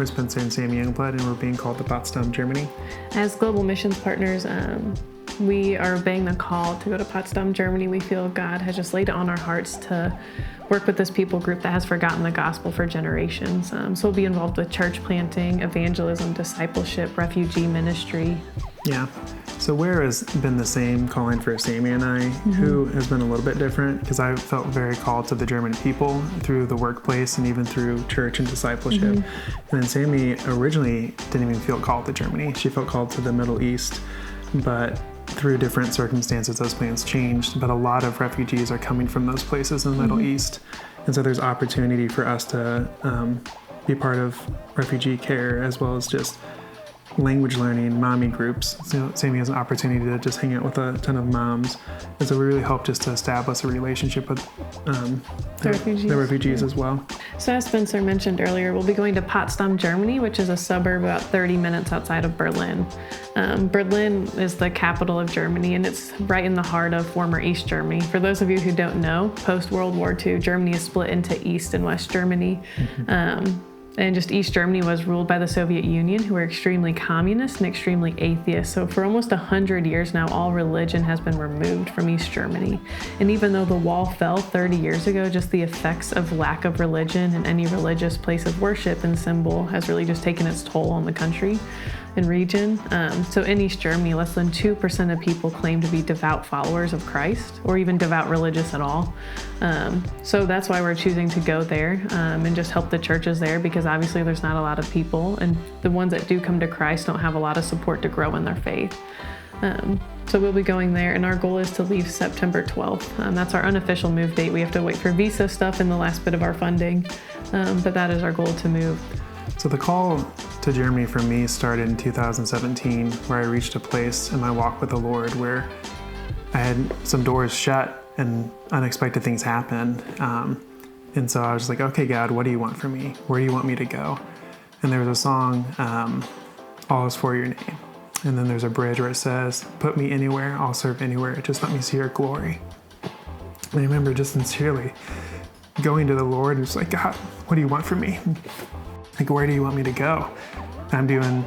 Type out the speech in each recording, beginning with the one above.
We're Spencer and Sam Youngblood, and we're being called to Potsdam, Germany. As global missions partners, we are obeying the call to go to Potsdam, Germany. We feel God has just laid it on our hearts to work with this people group that has forgotten the gospel for generations. So we'll be involved with church planting, evangelism, discipleship, refugee ministry. Yeah. So where has been the same calling for Sammy and I, who has been a little bit different, because I felt very called to the German people through the workplace and even through church and discipleship. And then Sammy originally didn't even feel called to Germany. She felt called to the Middle East, but through different circumstances, those plans changed. But a lot of refugees are coming from those places in the Middle East. And so there's opportunity for us to be part of refugee care, as well as just language learning, mommy groups. So Sammy has an opportunity to just hang out with a ton of moms. And so we really hope just to establish a relationship with the refugees as well. So as Spencer mentioned earlier, we'll be going to Potsdam, Germany, which is a suburb about 30 minutes outside of Berlin. Berlin is the capital of Germany, and it's right in the heart of former East Germany. For those of you who don't know, post-World War II, Germany is split into East and West Germany. And just East Germany was ruled by the Soviet Union, who were extremely communist and extremely atheist. So for almost 100 years now, all religion has been removed from East Germany. And even though the wall fell 30 years ago, just the effects of lack of religion and any religious place of worship and symbol has really just taken its toll on the country and region. So in East Germany, less than 2% of people claim to be devout followers of Christ or even devout religious at all. So that's why we're choosing to go there and just help the churches there, because obviously there's not a lot of people, and the ones that do come to Christ don't have a lot of support to grow in their faith. So we'll be going there, and our goal is to leave September 12th. That's our unofficial move date. We have to wait for visa stuff and the last bit of our funding, but that is our goal to move. So the call to Germany for me started in 2017, where I reached a place in my walk with the Lord where I had some doors shut and unexpected things happened. And so I was like, okay, God, what do you want from me? Where do you want me to go? And there was a song, All Is For Your Name. And then there's a bridge where it says, put me anywhere, I'll serve anywhere, just let me see your glory. And I remember just sincerely going to the Lord and just like, God, what do you want from me? Like, where do you want me to go? I'm doing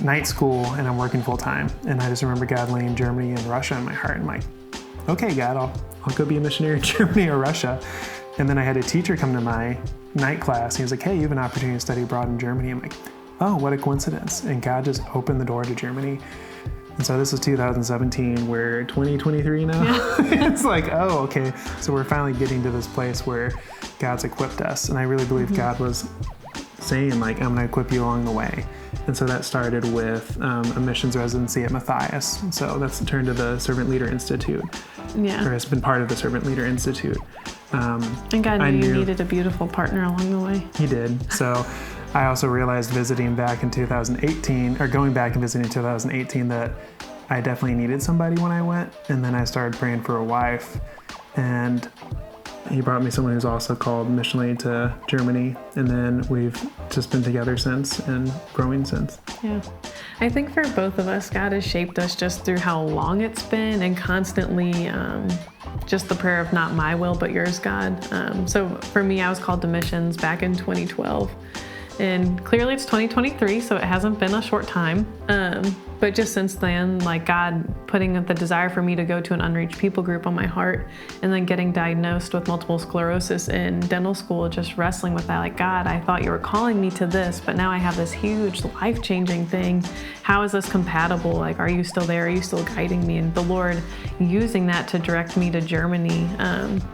night school and I'm working full time. And I just remember God laying Germany and Russia in my heart. I'm like, okay, God, I'll go be a missionary in Germany or Russia. And then I had a teacher come to my night class. He was like, hey, you have an opportunity to study abroad in Germany. I'm like, oh, what a coincidence. And God just opened the door to Germany. And so this is 2017, we're 2023 now. Yeah. It's like, oh, okay. So we're finally getting to this place where God's equipped us. And I really believe God was saying, like, I'm going to equip you along the way. And so that started with a missions residency at Matthias. And so that's turned to the Servant Leader Institute. Yeah. Or has been part of the Servant Leader Institute. And God knew you needed a beautiful partner along the way. He did. So I also realized visiting back in 2018, or going back and visiting in 2018, that I definitely needed somebody when I went. And then I started praying for a wife. And he brought me someone who's also called missionally to Germany. And then we've just been together since and growing since. Yeah. I think for both of us, God has shaped us just through how long it's been, and constantly just the prayer of not my will, but yours, God. So for me, I was called to missions back in 2012. And clearly it's 2023, so it hasn't been a short time. But just since then, like God putting the desire for me to go to an unreached people group on my heart, and then getting diagnosed with multiple sclerosis in dental school, just wrestling with that. Like, God, I thought you were calling me to this, but now I have this huge life-changing thing. How is this compatible? Like, are you still there? Are you still guiding me? And the Lord using that to direct me to Germany,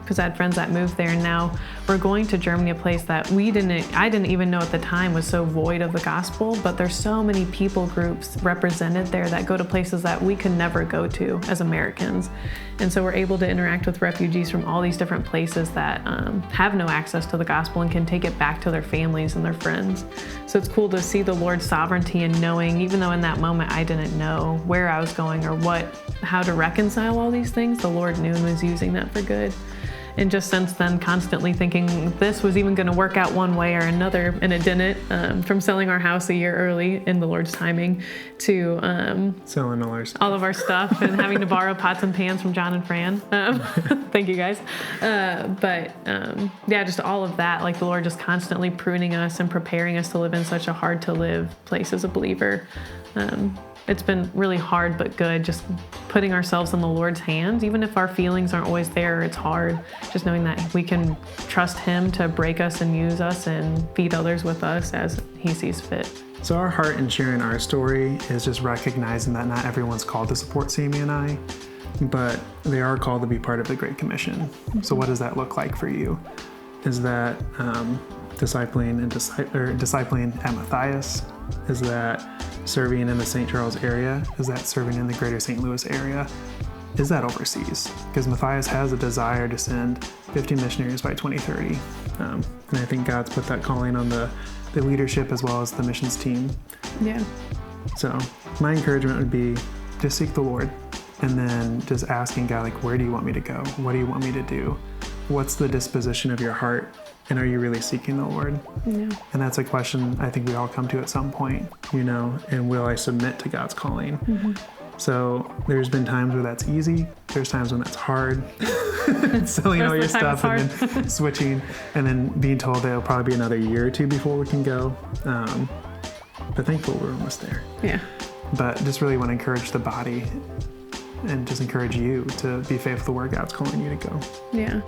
because I had friends that moved there, and now we're going to Germany, a place that I didn't even know at the time was so void of the gospel, but there's so many people groups represented there that go to places that we could never go to as Americans. And so we're able to interact with refugees from all these different places that have no access to the gospel and can take it back to their families and their friends. So it's cool to see the Lord's sovereignty and knowing, even though in that moment I didn't know where I was going or how to reconcile all these things, the Lord knew and was using that for good. And just since then, constantly thinking this was even going to work out one way or another, and it didn't. From selling our house a year early in the Lord's timing to selling all of our stuff and having to borrow pots and pans from John and Fran. Thank you guys. Just all of that, like the Lord just constantly pruning us and preparing us to live in such a hard to live place as a believer. It's been really hard but good, just putting ourselves in the Lord's hands. Even if our feelings aren't always there, it's hard. Just knowing that we can trust Him to break us and use us and feed others with us as He sees fit. So our heart in sharing our story is just recognizing that not everyone's called to support Sammy and I, but they are called to be part of the Great Commission. Mm-hmm. So what does that look like for you? Is that discipling at Matthias? Is that serving in the St. Charles area? Is that serving in the greater St. Louis area? Is that overseas? Because Matthias has a desire to send 50 missionaries by 2030. And I think God's put that calling on the leadership as well as the missions team. Yeah. So my encouragement would be just seek the Lord and then just asking God, like, where do you want me to go? What do you want me to do? What's the disposition of your heart? And are you really seeking the Lord? Yeah. And that's a question I think we all come to at some point, and will I submit to God's calling? Mm-hmm. So there's been times where that's easy. There's times when that's hard. Selling all your stuff and then switching and then being told that it'll probably be another year or two before we can go. But thankfully we're almost there. Yeah. But just really want to encourage the body and just encourage you to be faithful where God's calling you to go. Yeah.